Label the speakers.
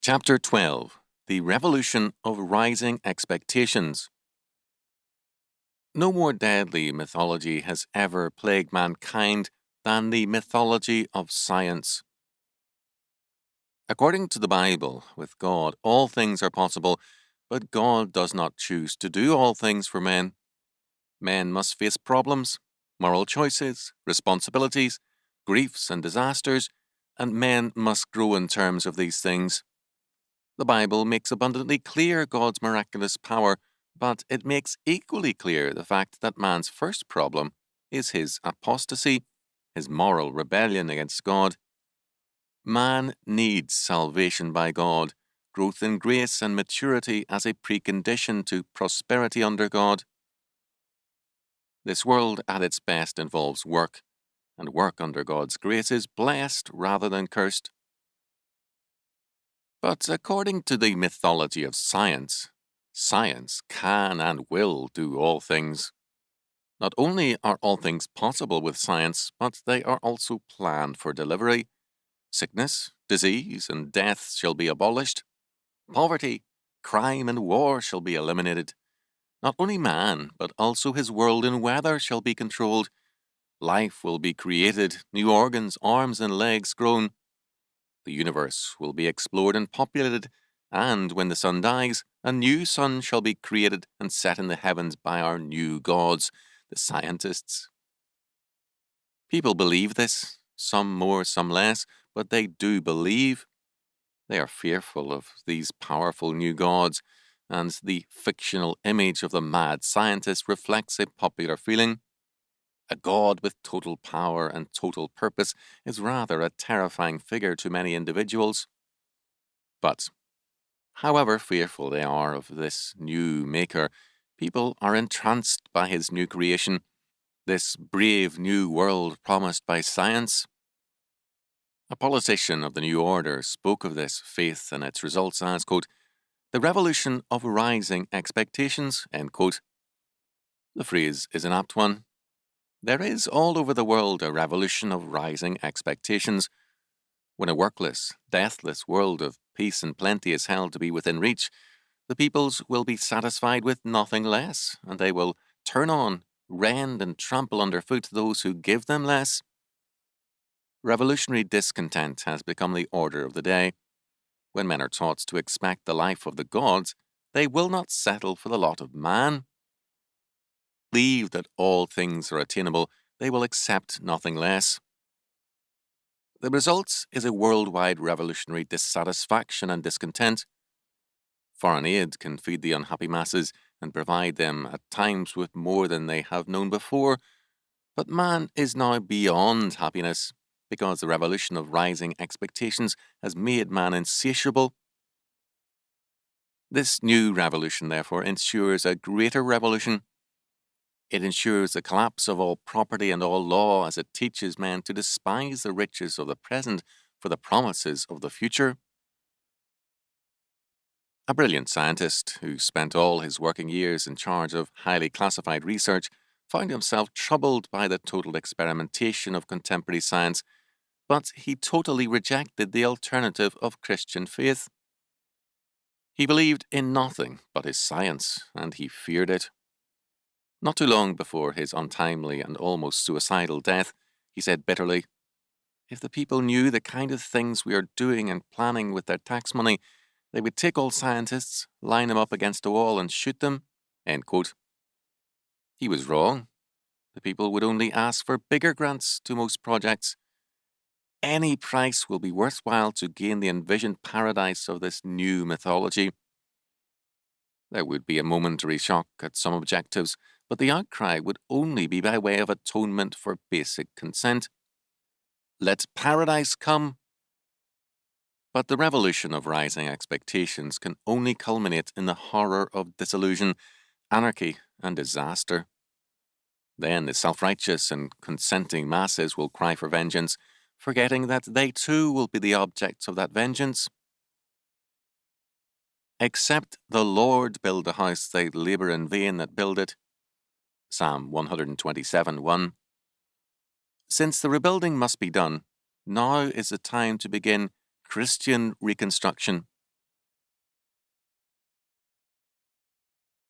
Speaker 1: Chapter 12. The Revolution of Rising Expectations. No more deadly mythology has ever plagued mankind than the mythology of science. According to the Bible, with God all things are possible, but God does not choose to do all things for men. Men must face problems, moral choices, responsibilities, griefs and disasters, and men must grow in terms of these things. The Bible makes abundantly clear God's miraculous power, but it makes equally clear the fact that man's first problem is his apostasy, his moral rebellion against God. Man needs salvation by God, growth in grace and maturity as a precondition to prosperity under God. This world at its best involves work, and work under God's grace is blessed rather than cursed. But according to the mythology of science, science can and will do all things. Not only are all things possible with science, but they are also planned for delivery. Sickness, disease, and death shall be abolished. Poverty, crime, and war shall be eliminated. Not only man, but also his world and weather shall be controlled. Life will be created, new organs, arms, and legs grown. The universe will be explored and populated, and when the sun dies, a new sun shall be created and set in the heavens by our new gods, the scientists. People believe this, some more, some less, but they do believe. They are fearful of these powerful new gods, and the fictional image of the mad scientist reflects a popular feeling. A god with total power and total purpose is rather a terrifying figure to many individuals. But, however fearful they are of this new maker, people are entranced by his new creation, this brave new world promised by science. A politician of the New Order spoke of this faith and its results as, quote, the revolution of rising expectations, end quote. The phrase is an apt one. There is all over the world a revolution of rising expectations. When a workless, deathless world of peace and plenty is held to be within reach, the peoples will be satisfied with nothing less, and they will turn on, rend and trample underfoot those who give them less. Revolutionary discontent has become the order of the day. When men are taught to expect the life of the gods, they will not settle for the lot of man. Believe that all things are attainable, they will accept nothing less. The result is a worldwide revolutionary dissatisfaction and discontent. Foreign aid can feed the unhappy masses and provide them at times with more than they have known before, but man is now beyond happiness because the revolution of rising expectations has made man insatiable. This new revolution, therefore, ensures a greater revolution. It ensures the collapse of all property and all law as it teaches men to despise the riches of the present for the promises of the future. A brilliant scientist who spent all his working years in charge of highly classified research found himself troubled by the total experimentation of contemporary science, but he totally rejected the alternative of Christian faith. He believed in nothing but his science, and he feared it. Not too long before his untimely and almost suicidal death, he said bitterly, if the people knew the kind of things we are doing and planning with their tax money, they would take all scientists, line them up against a wall and shoot them. End quote. He was wrong. The people would only ask for bigger grants to most projects. Any price will be worthwhile to gain the envisioned paradise of this new mythology. There would be a momentary shock at some objectives, but the outcry would only be by way of atonement for basic consent. Let paradise come. But the revolution of rising expectations can only culminate in the horror of disillusion, anarchy, and disaster. Then the self-righteous and consenting masses will cry for vengeance, forgetting that they too will be the objects of that vengeance. Except the Lord build a house, they labour in vain that build it. Psalm 127:1. Since the rebuilding must be done, now is the time to begin Christian reconstruction.